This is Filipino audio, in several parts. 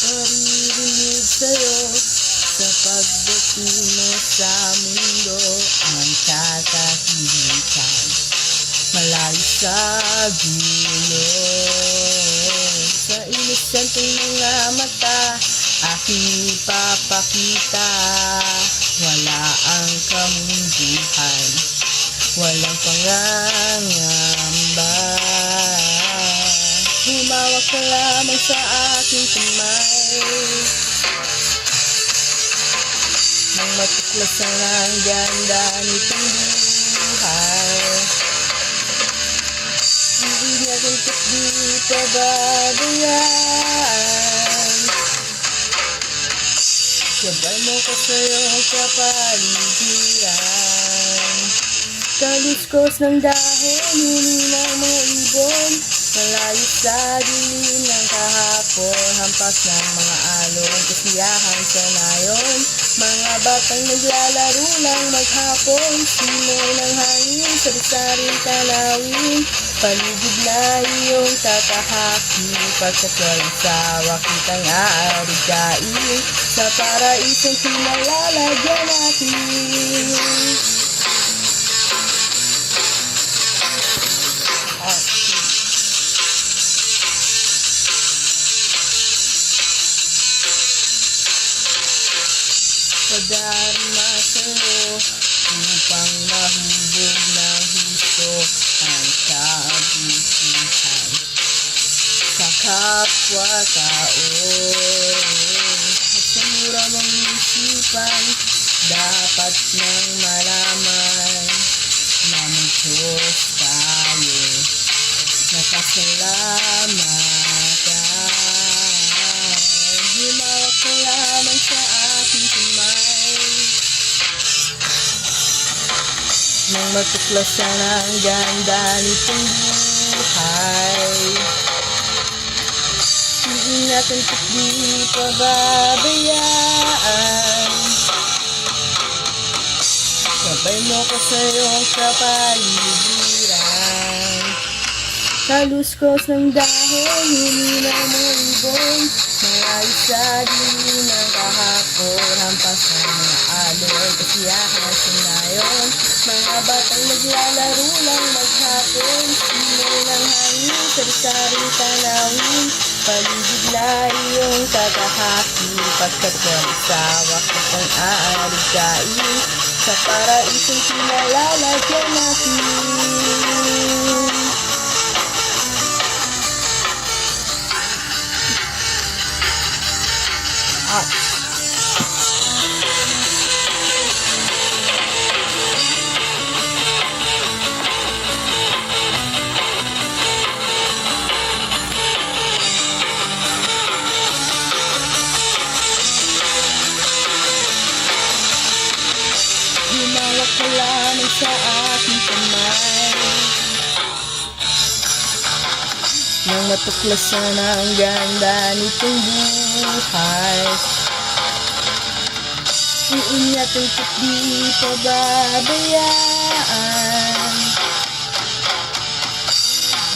Naririnig sa'yo sa pagdating mo sa mundo ang katahimikan malayo sa dulo. Sa inosenteng mga mata aking ipapakita wala ang kamunduhan, walang pangangamba. Humawak ka lamang sa aking kamay nang matuklasan ang ganda nitong buhay. Iingat at di pababayaan, sabay mo ko sa iyong kapaligiran. Kaluskos ng dahon, huni ng mga ibon, malayo sa dilim ng kahapon, hampas ng mga alon, kasiyahan sa nayon. Mga batang naglalaro lang maghapon, simoy ng hangin, sari-saring tanawin, paligid na iyong tatahakin, pagkat walang sawa kitang aarigain, sa paraisong pinalalagyan natin. Padarma sa'yo upang mahubog ng husto ang kabutihan sa kapwa-tao. At sa mura mong isipan, dapat nang malaman na may Diyos tayo nakasalamatan. Humawak ka lamang sa aking kamay nang matuklasan ang ganda nitong buhay. Iingatan at di pababayaan, sabay mo ko sa iyong kapaligiran. Kaluskos ng dahon, huni ng mga ibon, malayo sa dilim ng kahapon, hampas ng mga alon, kasiyahan sa nayon. Mga batang naglalaro lang maghapon, simoy ng hangin, sari-saring tanawin, paligid na iyong tatahakin, pagkat walang sawa kitang aarigain, sa paraisong pinalalagyan natin. Humawak ka lamang sa aking kamay nang matuklasan ang ganda nitong buhay. Iingatan at di pababayaan,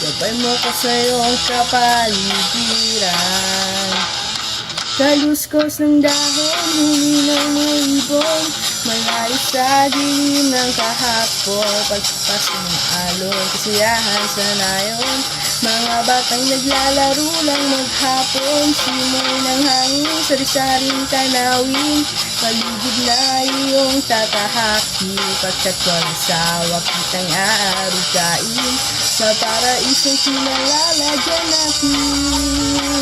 sabay mo ko sa iyong kapaligiran. Kaluskos ng dahon, huni ng mga ibon, malayo sa dilim ng kahapon, pagpas ng alon, kasiyahan sa nayon. Mga batang naglalaro lang maghapon, simoy ng hangin, sari-saring tanawin, paligid na iyong tatahakin, pagkat walang sawa kitang aarigain, sa paraisong pinalalagyan natin.